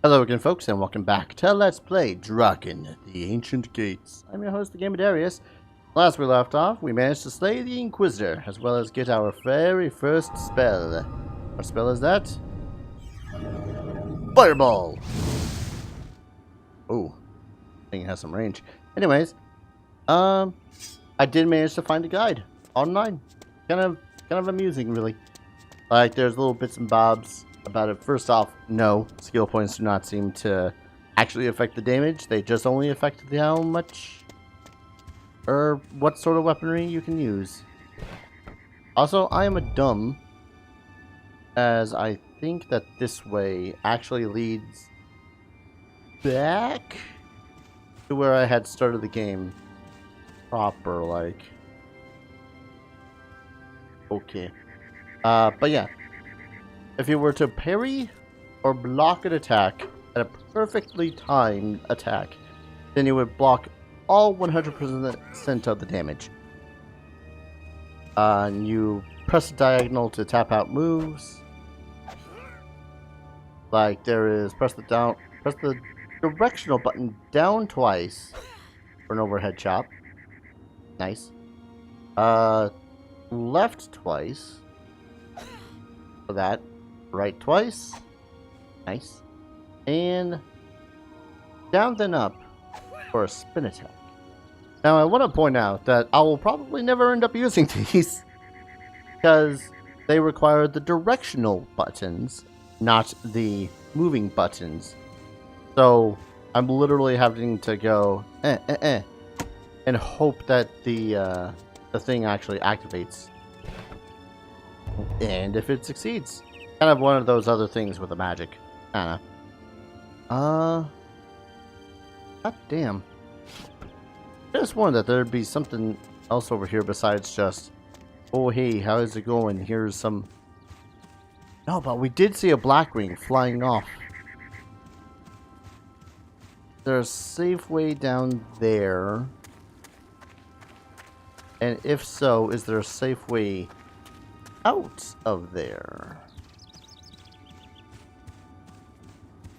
Hello again, folks, and welcome back to Let's Play Drakan, the Ancient Gates. I'm your host, the Game of Darius. Last we left off, we managed to slay the Inquisitor, as well as get our very first spell. What spell is that? Fireball! Oh, I think it has some range. Anyways, I did manage to find a guide online. Kind of amusing, really. Like, there's little bits and bobs about it. First off, no, skill points do not seem to actually affect the damage. They just only affect how much or what sort of weaponry you can use. Also, I am a dumb, as I think that this way actually leads back to where I had started the game proper, like. Okay. But yeah. If you were to parry or block an attack at a perfectly timed attack, then you would block all 100% of the damage. And you press the diagonal to tap out moves. Like there is press the directional button down twice for an overhead chop. Nice. Left twice for that. Right twice. Nice. And down then up for a spin attack. Now I want to point out that I will probably never end up using these because they require the directional buttons, not the moving buttons. So I'm literally having to go and hope that the thing actually activates. And if it succeeds. Kind of one of those other things with the magic. God damn. I just wanted that there'd be something else over here besides just, oh hey, how is it going? Here's some... No, but we did see a Blackwing flying off. There's a safe way down there. And if so, is there a safe way out of there?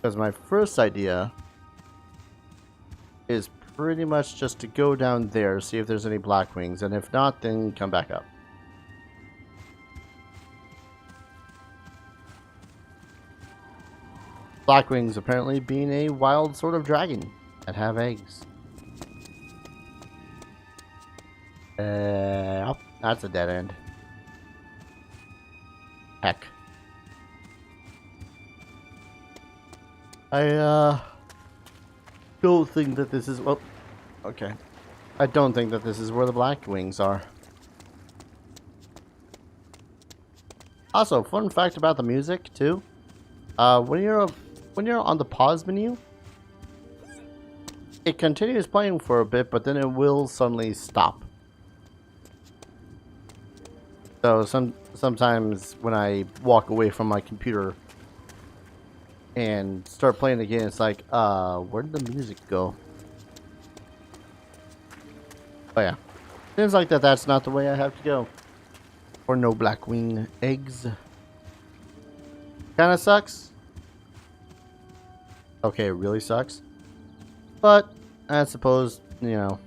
Because my first idea is pretty much just to go down there, see if there's any Blackwings, and if not, then come back up. Blackwings apparently being a wild sort of dragon that have eggs. Oh, that's a dead end. Heck. I don't think that this is... Well, okay. I don't think that this is where the Blackwings are. Also, fun fact about the music too. When you're on the pause menu, it continues playing for a bit, but then it will suddenly stop. So sometimes when I walk away from my computer and start playing again, it's like, where did the music go? Oh yeah. Seems like that's not the way I have to go. Or no Blackwing eggs. Kinda sucks. Okay, it really sucks. But, I suppose, you know.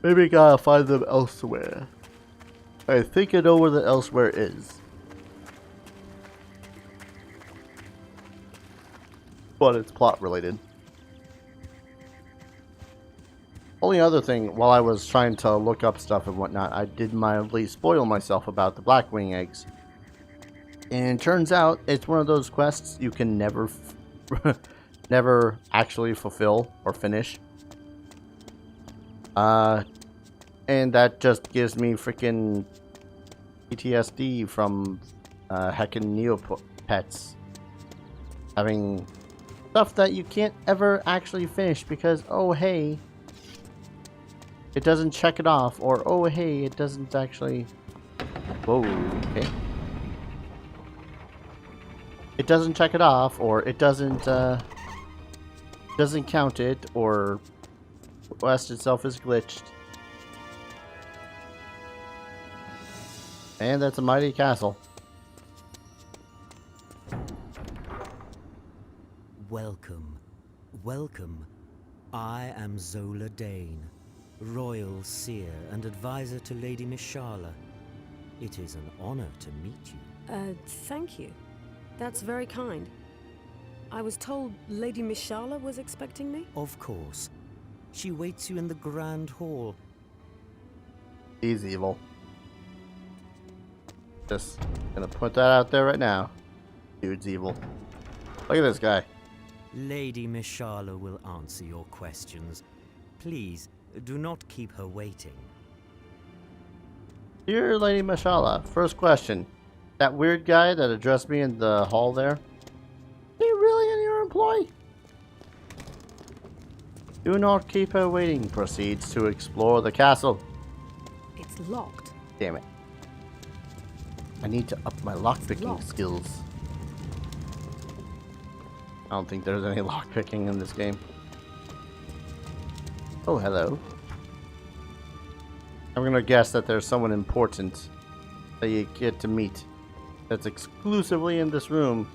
Maybe I gotta find them elsewhere. I think I know where the elsewhere is. But it's plot related. Only other thing, while I was trying to look up stuff and whatnot, I did mildly spoil myself about the Blackwing eggs. And it turns out it's one of those quests you can never never actually fulfill or finish. And that just gives me freaking PTSD from heckin' Neopets having stuff that you can't ever actually finish because, oh hey, it doesn't check it off, or oh hey, it doesn't actually... Whoa, okay. It doesn't check it off, or it doesn't count it, or the quest itself is glitched. And that's a mighty castle. Welcome. Welcome. I am Zola Dane, Royal Seer and Advisor to Lady Myshala. It is an honor to meet you. Thank you. That's very kind. I was told Lady Myshala was expecting me? Of course. She waits you in the Grand Hall. He's evil. Just gonna put that out there right now. Dude's evil. Look at this guy. Lady Myshala will answer your questions. Please, do not keep her waiting. Dear Lady Myshala, first question. That weird guy that addressed me in the hall there, is he really in your employ? Do not keep her waiting. Proceeds to explore the castle. It's locked. Damn it. I need to up my lockpicking skills. I don't think there's any lockpicking in this game. Oh, hello. I'm gonna guess that there's someone important that you get to meet that's exclusively in this room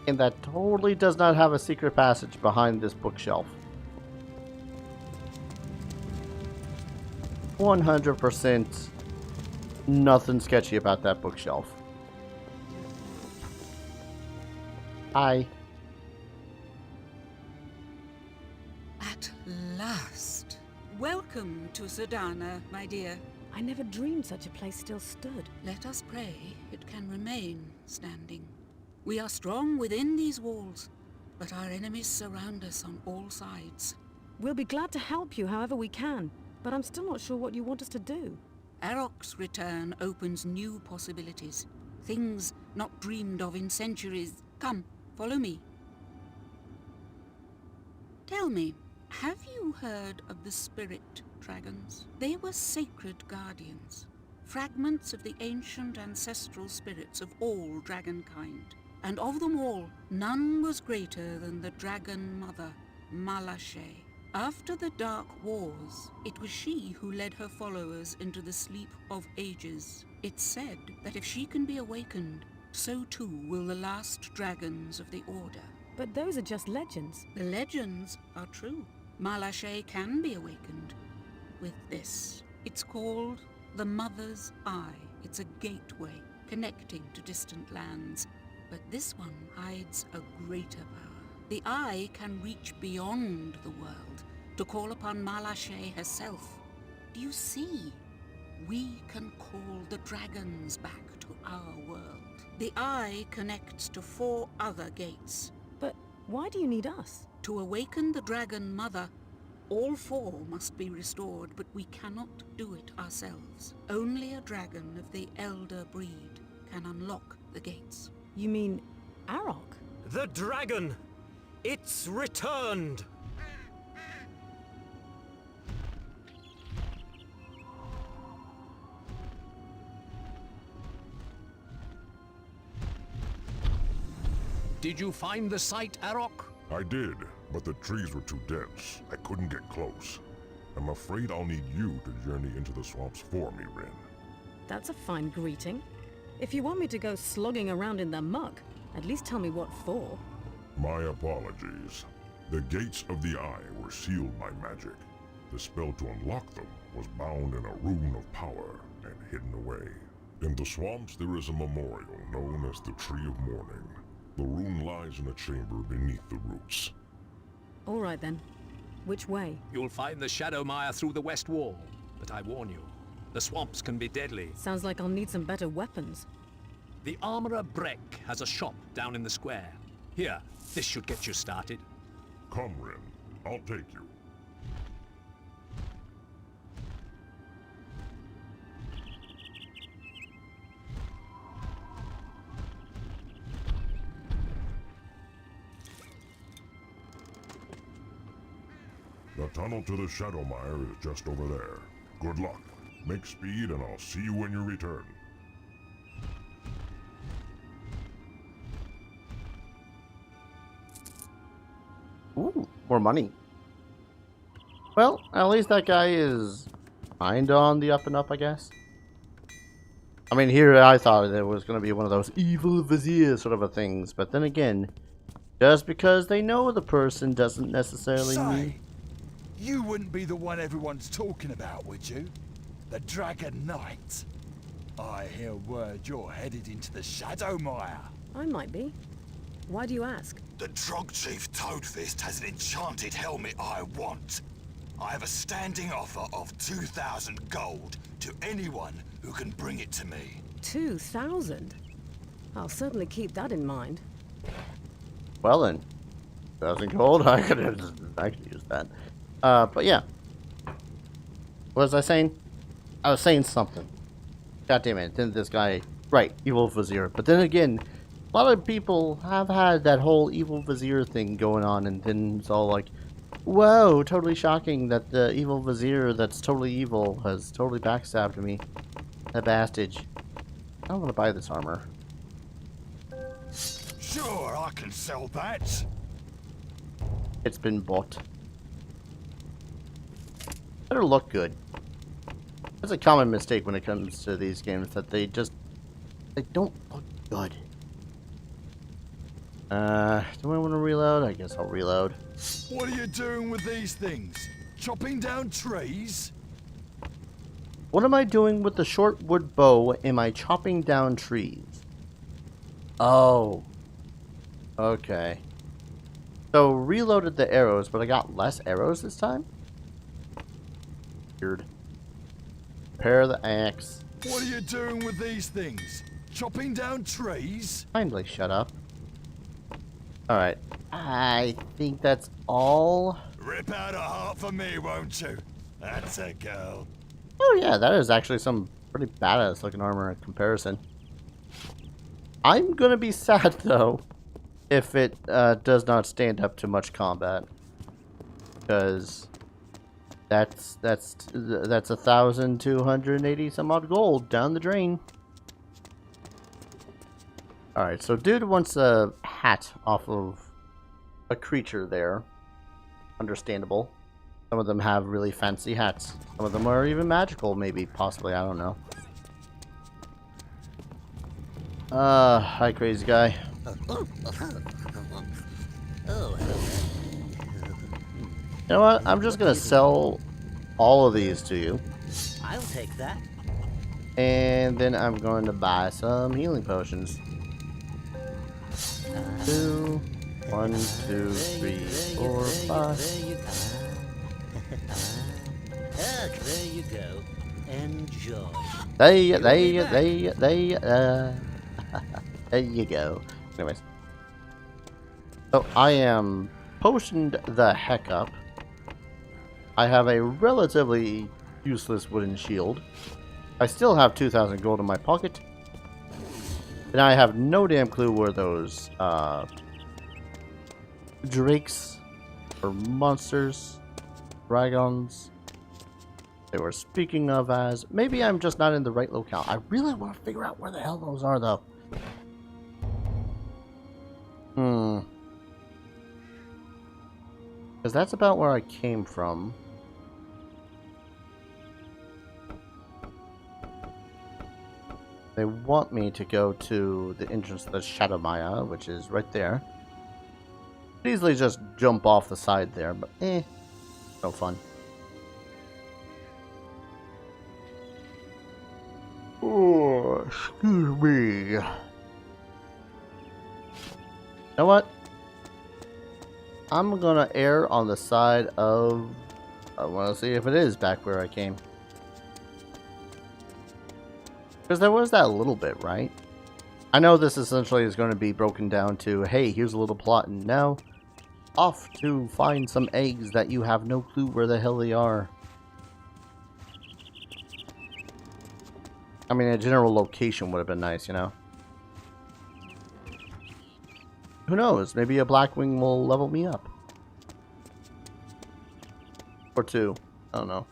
and that totally does not have a secret passage behind this bookshelf. 100% nothing sketchy about that bookshelf. Hi. At last. Welcome to Sedana, my dear. I never dreamed such a place still stood. Let us pray it can remain standing. We are strong within these walls, but our enemies surround us on all sides. We'll be glad to help you however we can, but I'm still not sure what you want us to do. Arok's return opens new possibilities. Things not dreamed of in centuries. Come, follow me. Tell me, have you heard of the spirit dragons? They were sacred guardians, fragments of the ancient ancestral spirits of all dragonkind. And of them all, none was greater than the dragon mother, Myshala. After the Dark Wars, it was she who led her followers into the sleep of ages. It's said that if she can be awakened, so too will the last dragons of the Order. But those are just legends. The legends are true. Myshala can be awakened with this. It's called the Mother's Eye. It's a gateway connecting to distant lands. But this one hides a greater power. The Eye can reach beyond the world to call upon Myshala herself. Do you see? We can call the dragons back to our world. The Eye connects to 4 other gates. But why do you need us? To awaken the Dragon Mother, all 4 must be restored, but we cannot do it ourselves. Only a dragon of the elder breed can unlock the gates. You mean Arok? The dragon! It's returned! Did you find the site, Arok? I did, but the trees were too dense. I couldn't get close. I'm afraid I'll need you to journey into the swamps for me, Rin. That's a fine greeting. If you want me to go slogging around in the muck, at least tell me what for. My apologies. The gates of the Eye were sealed by magic. The spell to unlock them was bound in a rune of power and hidden away. In the swamps there is a memorial known as the Tree of Mourning. The rune lies in a chamber beneath the roots. All right then. Which way? You'll find the Shadowmire through the west wall, but I warn you, the swamps can be deadly. Sounds like I'll need some better weapons. The Armorer Breck has a shop down in the square. Here, this should get you started. Come, Rin. I'll take you. The tunnel to the Shadowmire is just over there. Good luck. Make speed and I'll see you when you return. Ooh, more money. Well, at least that guy is kinda on the up and up, I guess. I mean, here I thought it was going to be one of those evil vizier sort of a things, but then again, Just because they know the person doesn't necessarily Say, mean... you wouldn't be the one everyone's talking about, would you? The Dragon Knight. I hear word you're headed into the Shadowmire. I might be. Why do you ask? The Drog Chief Toadfist has an enchanted helmet I want. I have a standing offer of 2,000 gold to anyone who can bring it to me. 2,000? I'll certainly keep that in mind. Well then, 1,000 gold. I could use that. But yeah. What was I saying? I was saying something. God damn it! Then this guy, right? Evil Vizier. But then again, a lot of people have had that whole Evil Vizier thing going on, and then it's all like, "Whoa! Totally shocking that the Evil Vizier that's totally evil has totally backstabbed me." That bastard. I don't want to buy this armor. Sure, I can sell that. It's been bought. Better look good. That's a common mistake when it comes to these games, that they don't look good. Do I want to reload? I guess I'll reload. What are you doing with these things? Chopping down trees? What am I doing with the short wood bow? Am I chopping down trees? Oh. Okay. So, reloaded the arrows, but I got less arrows this time? Weird. Repair the axe. What are you doing with these things? Chopping down trees? Kindly shut up. Alright. I think that's all. Rip out a heart for me, won't you? That's a girl. Oh yeah, that is actually some pretty badass looking armor in comparison. I'm gonna be sad though if it does not stand up to much combat, because that's 1,280 some odd gold down the drain. All right, so dude wants a hat off of a creature there. Understandable. Some of them have really fancy hats. Some of them are even magical, maybe, possibly. I don't know. Hi, crazy guy. You know what? I'm just gonna sell all of these to you. I'll take that. And then I'm going to buy some healing potions. 2, 1, 2, 3, 4, 5. There you go. Enjoy. There you go. Anyways. So I am potioned the heck up. I have a relatively useless wooden shield. I still have 2,000 gold in my pocket. And I have no damn clue where those drakes or monsters, dragons, they were speaking of as. Maybe I'm just not in the right locale. I really want to figure out where the hell those are though. Because that's about where I came from. They want me to go to the entrance to the Shadowmire, which is right there. Could easily just jump off the side there, but no fun. Oh, excuse me. You know what? I'm gonna err on the side of... I want to see if it is back where I came. Because there was that little bit, right? I know this essentially is going to be broken down to, hey, here's a little plot, and now off to find some eggs that you have no clue where the hell they are. I mean, a general location would have been nice, you know? Who knows? Maybe a Blackwing will level me up. Or 2. I don't know.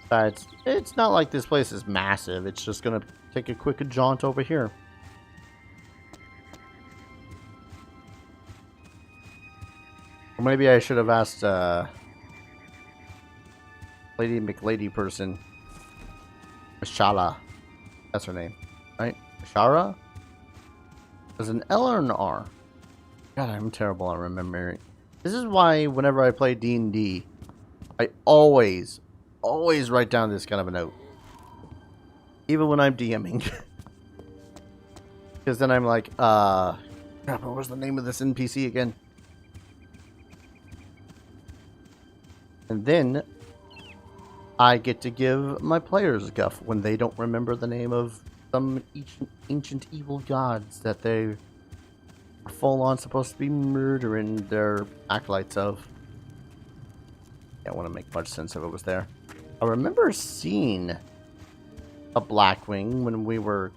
Besides, it's not like this place is massive. It's just gonna take a quick jaunt over here. Or maybe I should have asked, like Lady McLady person. Myshala. That's her name. Right? Mishara? There's an L or an R. God, I'm terrible at remembering. This is why whenever I play D&D, I always write down this kind of a note. Even when I'm DMing. Because then I'm like, crap, what was the name of this NPC again? And then I get to give my players a guff when they don't remember the name of some ancient evil gods that they are full on supposed to be murdering their acolytes of. Yeah, I want to make much sense of it was there. I remember seeing a Blackwing when we were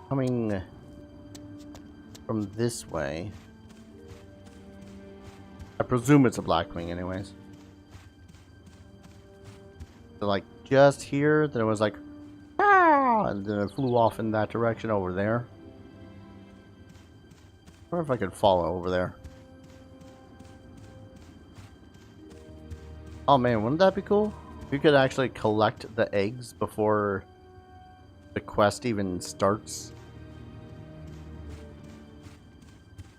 coming from this way. I presume it's a Blackwing anyways. So like just here, then it was like, ah, and then it flew off in that direction over there. I wonder if I could follow over there. Oh man, wouldn't that be cool? If you could actually collect the eggs before the quest even starts.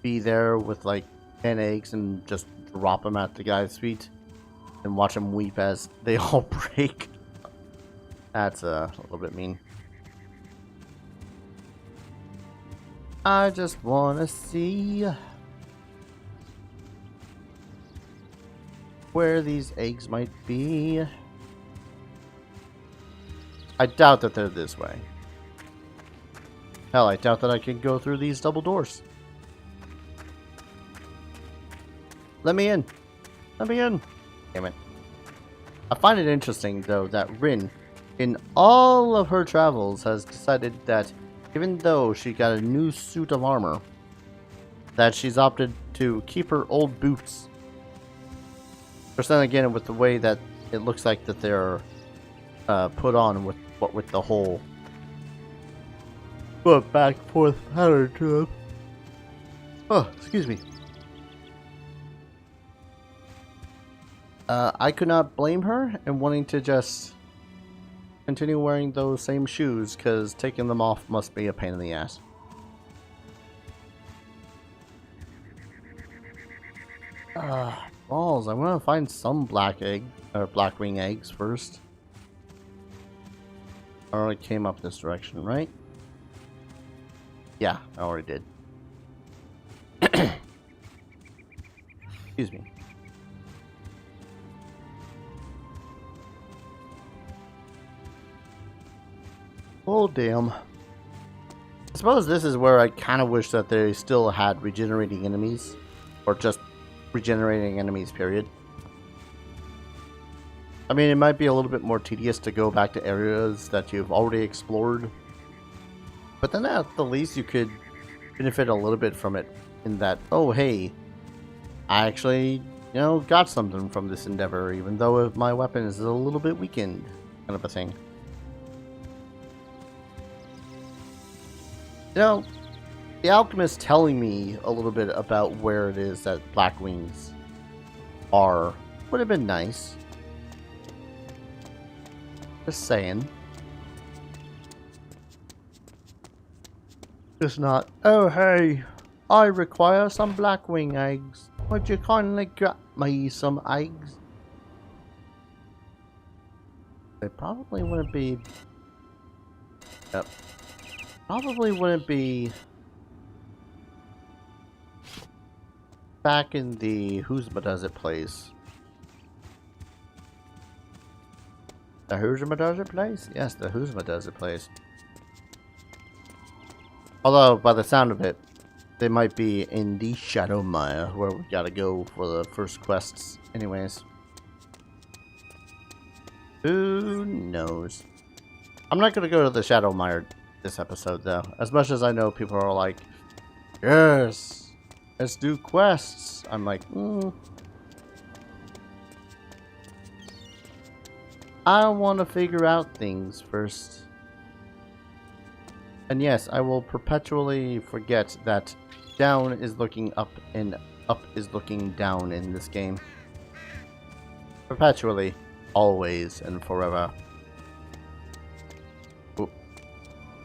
Be there with like 10 eggs and just drop them at the guy's feet. And watch them weep as they all break. That's a little bit mean. I just want to see where these eggs might be. I doubt that they're this way. Hell, I doubt that I can go through these double doors. Let me in. Let me in. Damn it. I find it interesting, though, that Rin, in all of her travels, has decided that even though she got a new suit of armor, that she's opted to keep her old boots. But then again, with the way that it looks like that they're put on with the whole foot back forth pattern to them. Oh, excuse me. I could not blame her in wanting to just continue wearing those same shoes, because taking them off must be a pain in the ass. Balls, I want to find some Blackwing eggs first. I already came up this direction, right? Yeah, I already did. Excuse me. Oh, damn. I suppose this is where I kind of wish that they still had regenerating enemies. Or just regenerating enemies, period. I mean, it might be a little bit more tedious to go back to areas that you've already explored. But then at the least you could benefit a little bit from it. In that, oh hey, I actually, got something from this endeavor. Even though my weapon is a little bit weakened. Kind of a thing. The alchemist telling me a little bit about where it is that Blackwings are would have been nice. Just saying. Just not, oh hey, I require some Blackwing eggs. Would you kindly get me some eggs? They probably wouldn't be... Yep. Probably wouldn't be back in the Who'sma Does It place. The Who'sma Does It place? Yes, the Who'sma Does It place. Although, by the sound of it, they might be in the Shadowmire, where we gotta go for the first quests anyways. Who knows? I'm not gonna go to the Shadowmire this episode, though. As much as I know people are like, yes, let's do quests. I'm like, I want to figure out things first. And yes, I will perpetually forget that down is looking up and up is looking down in this game. Perpetually. always and forever. Ooh.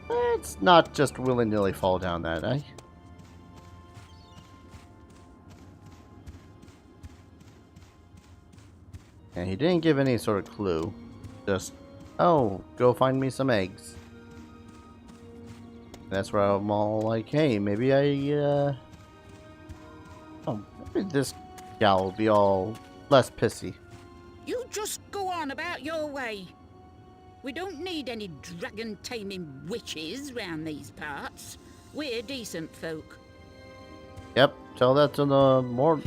Let's not just willy-nilly fall down that, eh? And he didn't give any sort of clue. Just, oh, go find me some eggs. That's where I'm all like, hey, maybe oh, maybe this gal will be all less pissy. You just go on about your way. We don't need any dragon-taming witches round these parts. We're decent folk. Yep, tell that to the more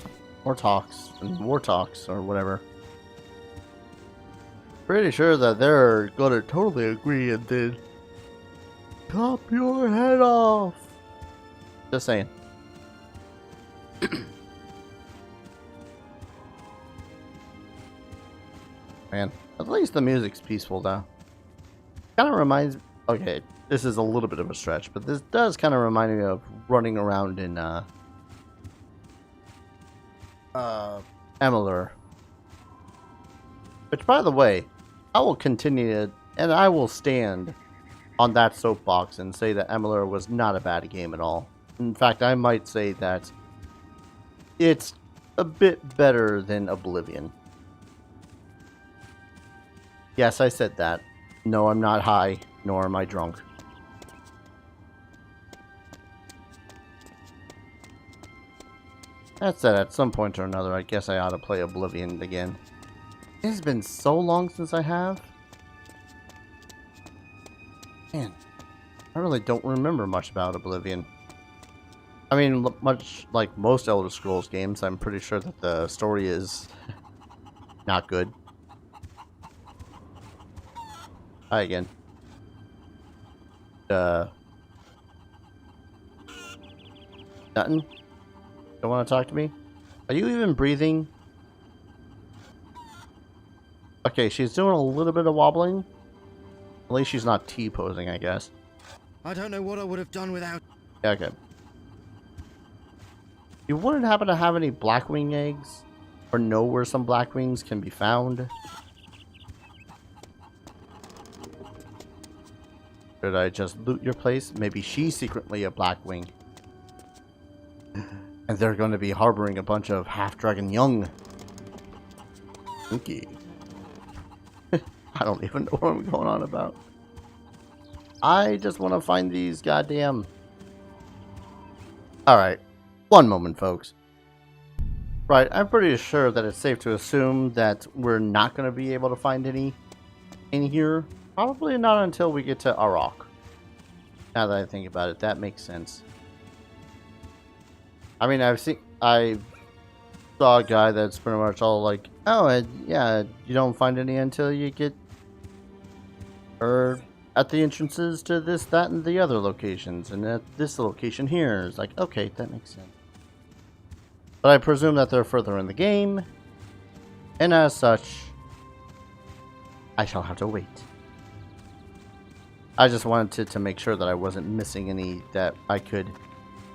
talks and war talks or whatever. Pretty sure that they're gonna totally agree and then chop your head off. Just saying. Man, at least the music's peaceful now. Kind of reminds. Okay, this is a little bit of a stretch, but this does kind of remind me of running around in Amalur. Which, by the way, I will continue and I will stand on that soapbox and say that Amalur was not a bad game at all. In fact, I might say that it's a bit better than Oblivion. Yes, I said that. No, I'm not high, nor am I drunk. That said, at some point or another, I guess I ought to play Oblivion again. It has been so long since I have. Man, I really don't remember much about Oblivion. I mean, much like most Elder Scrolls games, I'm pretty sure that the story is not good. Hi again. Nothing? Don't want to talk to me? Are you even breathing? Okay, she's doing a little bit of wobbling. At least she's not T-posing, I guess. I don't know what I would have done without... Yeah, okay. You wouldn't happen to have any Blackwing eggs? Or know where some Blackwings can be found? Should I just loot your place? Maybe she's secretly a Blackwing. And they're going to be harboring a bunch of half-dragon young. Spooky. I don't even know what I'm going on about. I just want to find these goddamn... Alright. One moment, folks. Right, I'm pretty sure that it's safe to assume that we're not going to be able to find any in here. Probably not until we get to Arok. Now that I think about it, that makes sense. I mean, I saw a guy that's pretty much all like, oh, yeah, you don't find any until you get, or at the entrances to this, that, and the other locations, and at this location here. It's like, okay, that makes sense. But I presume that they're further in the game, and as such, I shall have to wait. I just wanted to make sure that I wasn't missing any that I could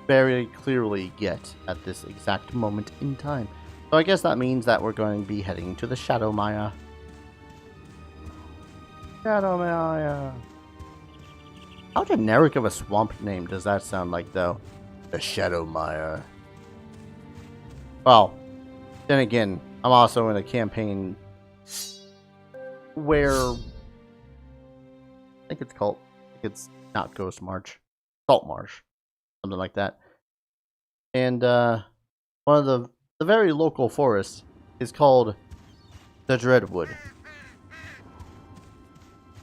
very clearly get at this exact moment in time. So I guess that means that we're going to be heading to the Shadowmire. Shadowmire. How generic of a swamp name does that sound like, though? The Shadowmire. Well, then again, I'm also in a campaign where I think it's not Ghost March, Salt Marsh, something like that. And one of the very local forests is called the Dreadwood.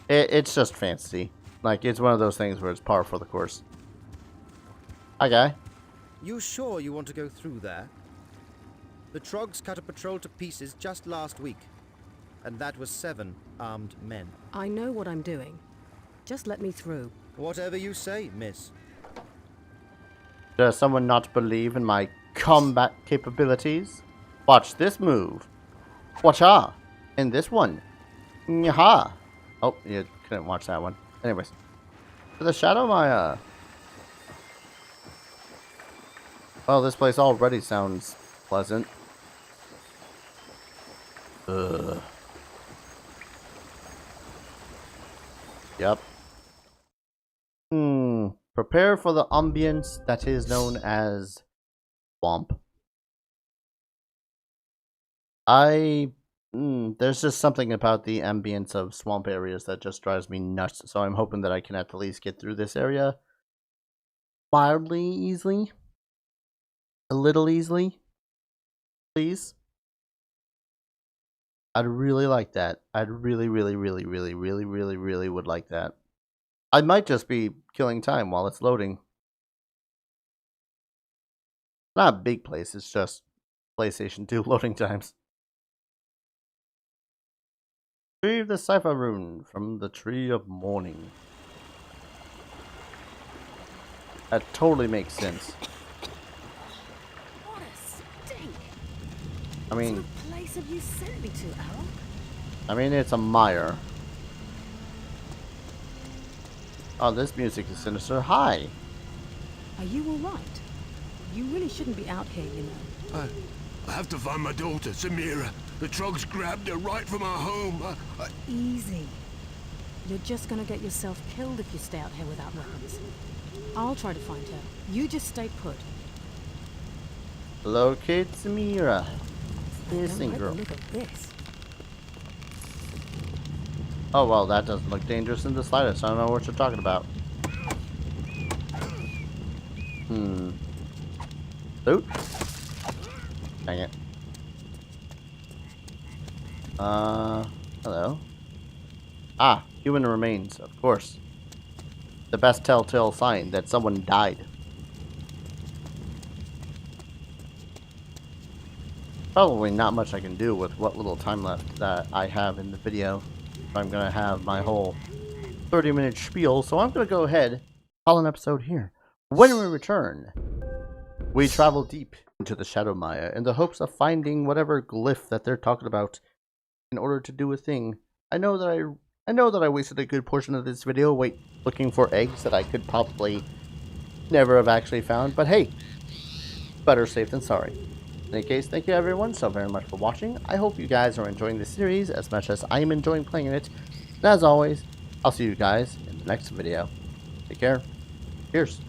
It's just fancy. Like, it's one of those things where it's par for the course. Hi, guy. You sure you want to go through there? The Trogs cut a patrol to pieces just last week. And that was 7 armed men. I know what I'm doing. Just let me through. Whatever you say, miss. Does someone not believe in my combat capabilities? Watch this move. Watcha! And this one. Nyaha! Oh, you couldn't watch that one. Anyways. To the Shadowmire. Well, this place already sounds pleasant. Ugh. Yep. Prepare for the ambience that is known as swamp. There's just something about the ambience of swamp areas that just drives me nuts, so I'm hoping that I can at least get through this area mildly easily. A little easily. Please. I'd really like that. I'd really would like that. I might just be killing time while it's loading. Not a big place, it's just PlayStation 2 loading times. Retrieve the cipher rune from the Tree of Mourning. That totally makes sense. What a stink! I mean, what sort of place have you sent me to, Errol? I mean, it's a mire. Oh, this music is sinister. Hi. Are you alright? You really shouldn't be out here, you know. I have to find my daughter, Samira. The Trogs grabbed her right from our home. Easy. You're just gonna get yourself killed if you stay out here without weapons. I'll try to find her. You just stay put. Locate Samira. Missing girl. Look at this. Oh, well, that doesn't look dangerous in the slightest. I don't know what you're talking about. Oop. Dang it. Hello. Ah, human remains, of course. The best telltale sign that someone died. Probably not much I can do with what little time left that I have in the video. I'm gonna have my whole 30-minute spiel, so I'm gonna go ahead, call an episode here. When we return, we travel deep into the Shadowmire in the hopes of finding whatever glyph that they're talking about in order to do a thing. I know that I wasted a good portion of this video looking for eggs that I could probably never have actually found, but hey, better safe than sorry. In any case, thank you everyone so very much for watching. I hope you guys are enjoying this series as much as I am enjoying playing it. And as always, I'll see you guys in the next video. Take care. Cheers.